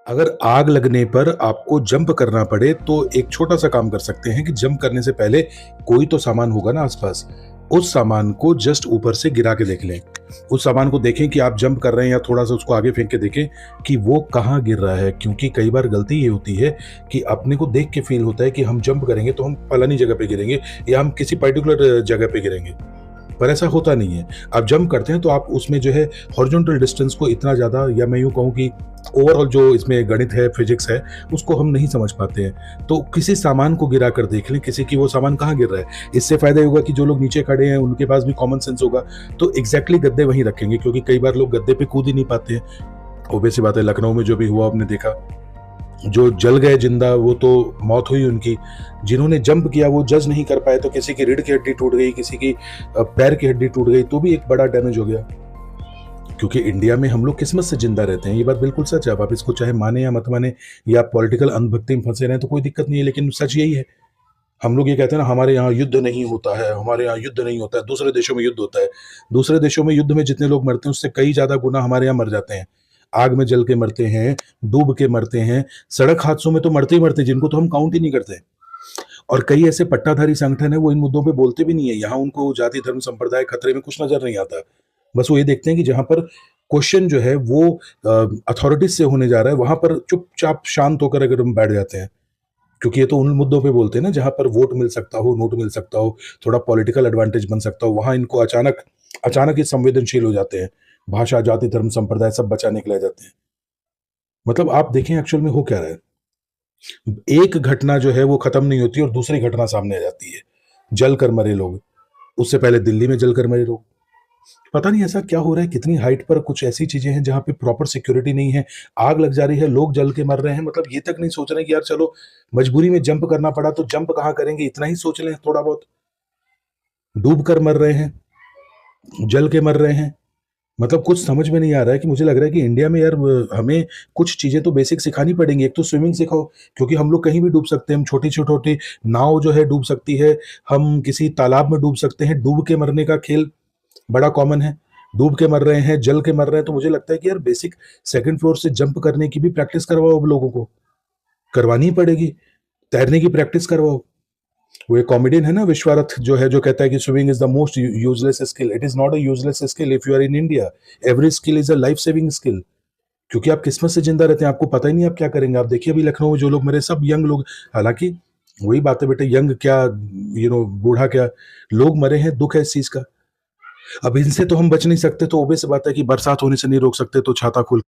अगर आग लगने पर आपको जंप करना पड़े तो एक छोटा सा काम कर सकते हैं कि जंप करने से पहले कोई तो सामान होगा ना आसपास, उस सामान को जस्ट ऊपर से गिरा के देख लें। उस सामान को देखें कि आप जंप कर रहे हैं या थोड़ा सा उसको आगे फेंक के देखें कि वो कहाँ गिर रहा है, क्योंकि कई बार गलती ये होती है कि अपने को देख के फील होता है कि हम जंप करेंगे तो हम फलानी जगह पे गिरेंगे या हम किसी पर्टिकुलर जगह पे गिरेंगे, पर ऐसा होता नहीं है। आप जंप करते हैं तो आप उसमें जो है हॉरिजॉन्टल डिस्टेंस को इतना ज़्यादा, या मैं यूँ कहूँ कि ओवरऑल जो इसमें गणित है, फिजिक्स है, उसको हम नहीं समझ पाते हैं। तो किसी सामान को गिरा कर देख लें, किसी की वो सामान कहाँ गिर रहा है। इससे फ़ायदा ये होगा कि जो लोग नीचे खड़े हैं उनके पास भी कॉमन सेंस होगा, तो एग्ज़ैक्टली गद्दे वहीं रखेंगे, क्योंकि कई बार लोग गद्दे पे कूद ही नहीं पाते हैं। ऑब्वियस सी बात है, लखनऊ में जो भी हुआ आपने देखा, जो जल गए जिंदा वो तो मौत हुई उनकी। जिन्होंने जंप किया वो जज नहीं कर पाए, तो किसी की रीढ़ की हड्डी टूट गई, किसी की पैर की हड्डी टूट गई, तो भी एक बड़ा डैमेज हो गया। क्योंकि इंडिया में हम लोग किस्मत से जिंदा रहते हैं, ये बात बिल्कुल सच है। अब आप इसको चाहे माने या मत माने, या पॉलिटिकल अंधभक्ति में फंसे रहें तो कोई दिक्कत नहीं है, लेकिन सच यही है। हम लोग ये कहते हैं ना, हमारे यहाँ युद्ध नहीं होता है, हमारे यहाँ युद्ध नहीं होता है, दूसरे देशों में युद्ध होता है। दूसरे देशों में युद्ध में जितने लोग मरते हैं उससे कई ज्यादा गुना हमारे यहाँ मर जाते हैं। आग में जल के मरते हैं, डूब के मरते हैं, सड़क हादसों में तो मरते ही मरते हैं, जिनको तो हम काउंट ही नहीं करते। और कई ऐसे पट्टाधारी संगठन है वो इन मुद्दों पे बोलते भी नहीं है। यहाँ उनको जाति धर्म संप्रदाय खतरे में कुछ नजर नहीं आता। बस वो ये देखते हैं कि जहां पर क्वेश्चन जो है वो अथॉरिटीज से होने जा रहा है, वहां पर चुपचाप शांत होकर अगर हम बैठ जाते हैं, क्योंकि ये तो उन मुद्दों पे बोलते हैं ना जहां पर वोट मिल सकता हो, नोट मिल सकता हो, थोड़ा पॉलिटिकल एडवांटेज बन सकता हो, वहां इनको अचानक अचानक ही संवेदनशील हो जाते हैं। भाषा, जाति, धर्म, संप्रदाय सब बचाने के लिए जाते हैं। मतलब आप देखें एक्चुअल में हो क्या रहा है। एक घटना जो है वो खत्म नहीं होती और दूसरी घटना सामने आ जाती है। जल कर मरे लोग, उससे पहले दिल्ली में जल कर मरे लोग। पता नहीं ऐसा क्या हो रहा है, कितनी हाइट पर कुछ ऐसी चीजें हैं जहां पे प्रॉपर सिक्योरिटी नहीं है। आग लग जा रही है, लोग जल के मर रहे हैं, मतलब ये तक नहीं सोच रहे कि यार चलो मजबूरी में जंप करना पड़ा तो जंप कहाँ करेंगे, इतना ही सोच लें थोड़ा बहुत। डूब कर मर रहे हैं, जल के मर रहे हैं। मतलब कुछ समझ में नहीं आ रहा है। कि मुझे लग रहा है कि इंडिया में यार हमें कुछ चीजें तो बेसिक सिखानी पड़ेंगी। एक तो स्विमिंग सिखाओ, क्योंकि हम लोग कहीं भी डूब सकते हैं। हम छोटी छोटी नाव जो है डूब सकती है, हम किसी तालाब में डूब सकते हैं। डूब के मरने का खेल बड़ा कॉमन है। डूब के मर रहे हैं, जल के मर रहे हैं, तो मुझे लगता है कि यार बेसिक सेकंड फ्लोर से जंप करने की भी प्रैक्टिस करवाओ। अब लोगों को करवानी ही पड़ेगी। तैरने की प्रैक्टिस करवाओ। वो एक कॉमेडियन है ना विश्वारथ, जो है, जो कहता है कि swimming is the most useless skill. It is not a useless skill if you are in India. Every skill is a life saving skill. क्योंकि आप किस्मत से जिंदा रहते हैं, आपको पता ही नहीं आप क्या करेंगे। आप देखिए अभी लखनऊ में जो लोग मरे, सब यंग लोग। हालांकि वही बात है बेटे, यंग क्या, बूढ़ा क्या, लोग मरे हैं। दुख है इस चीज का। अब इनसे तो हम बच नहीं सकते, तो ओबे से बात है कि बरसात होने से नहीं रोक सकते, तो छाता खोल